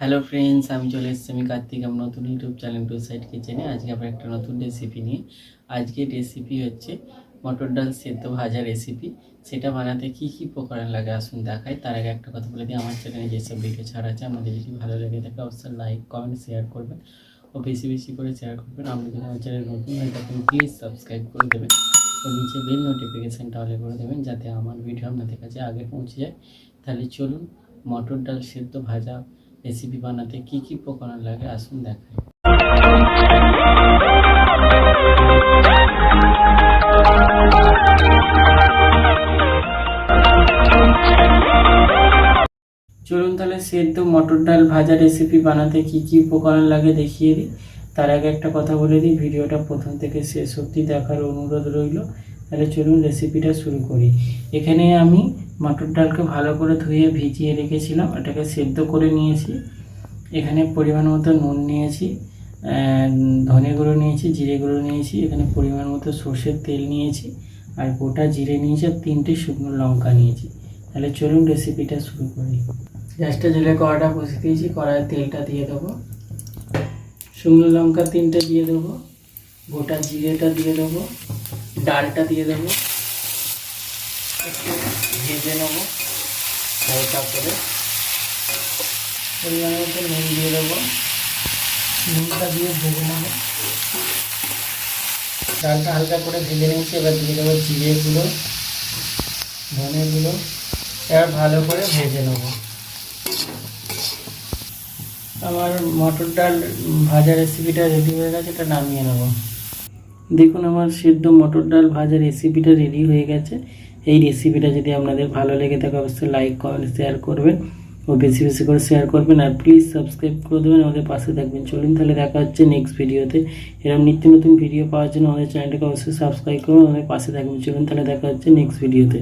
Hello friends, আমি চলে এসেছি আমি কার্তিক আমার নতুন ইউটিউব চ্যানেল টু সাইড কিচেনে। আজকে আবার একটা নতুন রেসিপি নিয়ে। আজকের রেসিপি হচ্ছে মটর ডাল সেদ্ধ ভাজা রেসিপি। সেটা বানাতে কি কি উপকরণ লাগে আসুন দেখাই। তার আগে একটা কথা বলে দিই, আমার চ্যানেলে যেসব ভিডিও ছাড়া আছে আমাদের যদি ভালো লেগে থাকে অবশ্যই লাইক কমেন্ট শেয়ার করবেন ও বেশি বেশি করে শেয়ার করবেন। আপনি যদি আমার চ্যানেল নতুন হয়ে থাকেন প্লিজ সাবস্ক্রাইব করে দেবেন ও নিচে বেল নোটিফিকেশানটা অলে করে দেবেন যাতে আমার ভিডিও আপনাদের কাছে আগে পৌঁছে যায়। তাহলে চলুন মটর ডাল সেদ্ধ ভাজা রেসিপি বানাতে কি কি উপকরণ লাগে আসুন দেখাই। চলুন তাহলে সেদ্ধ মটর ডাল ভাজা রেসিপি বানাতে কি কি উপকরণ লাগে দেখিয়ে দিই। তার আগে একটা কথা বলে দিই, ভিডিওটা প্রথম থেকে শেষ অবধি দেখার অনুরোধ রইল। তাহলে চলুন রেসিপিটা শুরু করি। এখানে আমি মটর ডালকে ভালো করে ধুয়ে ভিজিয়ে রেখেছিলাম, এটাকে সেদ্ধ করে নিয়েছি। এখানে পরিমাণ মতো নুন নিয়েছি, ধনে গুঁড়ো নিয়েছি, জিরে গুঁড়ো নিয়েছি, এখানে পরিমাণ মতো সর্ষের তেল নিয়েছি, আর গোটা জিরে নিয়েছি, আর 3টে শুকনো লঙ্কা নিয়েছি। তাহলে চলুন রেসিপিটা শুরু করি। গ্যাসটা জেলে কড়াটা বসিয়ে দিয়েছি, কড়াইয়ে তেলটা দিয়ে দেবো, শুকনো লঙ্কা 3টে দিয়ে দেবো, গোটা জিরেটা দিয়ে দেবো, ডালটা দিয়ে দেবো, একটু ভেজে নেবো হালকা করে। পরিমাণ মতো নুন দিয়ে দেবো, নুনটা দিয়ে ভেজে নেবো। ডালটা হালকা করে ভেজে নিয়েছি, এবার দিয়ে দেবো জিরে গুঁড়ো, ধনে গুঁড়ো, এবার ভালো করে ভেজে নেবো। আমার মটর ডাল ভাজা রেসিপিটা রেডি হয়ে গেছে, এটা নামিয়ে নেবো। দেখুন আমার সিদ্ধ মটর ডাল ভাজা রেসিপিটা রেডি হয়ে গেছে। এই রেসিপিটা যদি আপনাদের ভালো লেগে থাকে অবশ্যই লাইক কমেন্ট শেয়ার করবেন ও বেশি বেশি করে শেয়ার করবেন, আর প্লিজ সাবস্ক্রাইব করে দেবেন, আমাদের পাশে থাকবেন। চলুন তাহলে দেখা হচ্ছে নেক্সট ভিডিওতে। এরকম নিত্য নতুন ভিডিও পাওয়ার জন্য আমাদের চ্যানেলটাকে অবশ্যই সাবস্ক্রাইব করুন, আমাদের পাশে থাকবেন। চলুন তাহলে দেখা হচ্ছে নেক্সট ভিডিওতে।